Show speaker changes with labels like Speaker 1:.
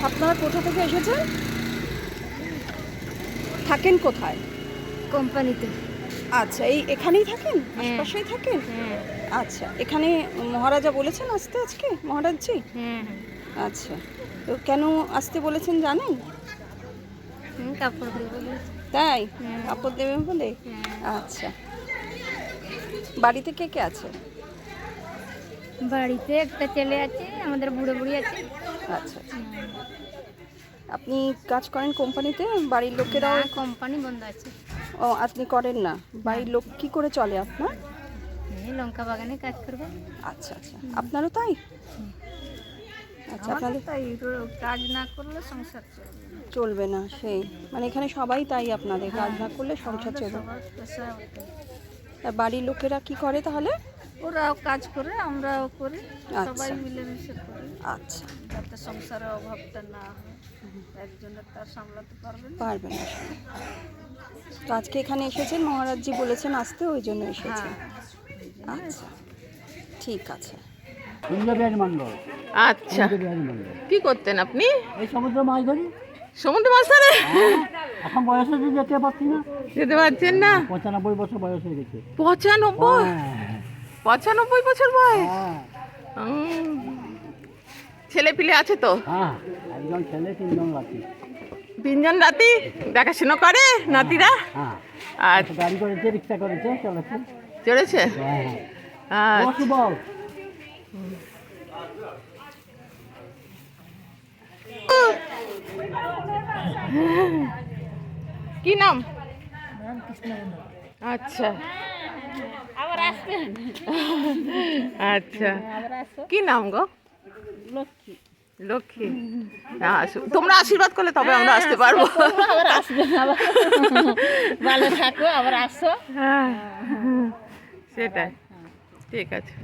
Speaker 1: আপনারা কোথা থেকে এসেছেন? থাকেন কোথায়?
Speaker 2: কোম্পানিতে।
Speaker 1: আচ্ছা, এখানেই থাকেন? আশপাশেই থাকেন?
Speaker 2: হ্যাঁ
Speaker 1: আচ্ছা, এখানে মহারাজা বলেছেন আসতে আজকে, মহারাজজি?
Speaker 2: হ্যাঁ
Speaker 1: আচ্ছা, তো কেন আসতে বলেছেন জানেন?
Speaker 2: হ্যাঁ, কাপড় দেবো বলেছে।
Speaker 1: তাই?
Speaker 2: হ্যাঁ।
Speaker 1: কাপড় দেবেন বলে?
Speaker 2: হ্যাঁ।
Speaker 1: আচ্ছা, বাড়িতে কে কে আছে?
Speaker 2: বাড়িতে একটা ছেলে আছে, আমাদের বুড়ো বুড়ি আছে।
Speaker 1: আচ্ছা আচ্ছা, আপনি কাজ করেন কোম্পানিতে? বাড়ির লোকেরাও?
Speaker 2: না, কোম্পানি বন্ধ আছে।
Speaker 1: ও, আপনি করেন না? বাড়ির লোক কি করে চলে আপনার?
Speaker 2: এই লঙ্কা বাগানে কাজ করবো।
Speaker 1: আচ্ছা আচ্ছা, আপনারও তাই? আচ্ছা, আপনাদের
Speaker 2: তাই কাজ না করলে সংসার চলবে না।
Speaker 1: চলবে না, সেই মানে এখানে সবাই তাই, আপনাদের কাজ না করলে সংসার চলবে না।
Speaker 2: সবার পেশা ওটাই।
Speaker 1: আর বাড়ির লোকেরা কি করে তাহলে?
Speaker 2: ওরাও কাজ করে, আমরাও করি,
Speaker 1: আচ্ছা।
Speaker 2: সবাই মিলেমিশে করি,
Speaker 1: আচ্ছা,
Speaker 2: যাতে সংসারের অভাবটা না হয়। একজনের তার সামলাতে পারবে না।
Speaker 1: পারবে না। তো আজকে এখানে এসেছেন, মহারাজজি বলেছেন আসতে, ওই জন্য এসেছেন। আচ্ছা, ঠিক আছে।
Speaker 3: ইন্দ্রবিহারী মণ্ডল।
Speaker 4: আচ্ছা,
Speaker 3: ইন্দ্রবিহারী মণ্ডল।
Speaker 4: কি করতেন আপনি?
Speaker 3: এই সমুদ্র মাছ ধরি।
Speaker 4: সমুদ্র মাছ ধরে?
Speaker 3: এখন বয়স হয়েছে, যেতে পারছি না।
Speaker 4: যেতে পারছেন না?
Speaker 3: 95 বছর বয়স হয়ে গেছে।
Speaker 4: 95?
Speaker 3: হ্যাঁ,
Speaker 4: 95 বছর বয়স?
Speaker 3: হ্যাঁ,
Speaker 4: ছেলে পিলে আছে তো?
Speaker 3: হ্যাঁ, একজন ছেলে, 3 জন লাঠি।
Speaker 4: 3 জন নাতি দেখাশোনা করে নাতিরা?
Speaker 3: হ্যাঁ,
Speaker 4: আচ্ছা,
Speaker 3: গাড়ি করেছে, রিক্সা করেছে, চলেছে।
Speaker 4: চড়েছে?
Speaker 3: হ্যাঁ,
Speaker 4: আচ্ছা।
Speaker 3: বল।
Speaker 4: কি নাম? আচ্ছা আচ্ছা, কি নাম গো?
Speaker 2: লক্ষ্মী।
Speaker 4: লক্ষ্মী। তোমরা আশীর্বাদ করলে তবে আমরা আসতে পারবো।
Speaker 2: আবার আসবে, আবার ভালো থাকো, আবার আসো।
Speaker 4: হ্যাঁ, সেটাই, ঠিক আছে।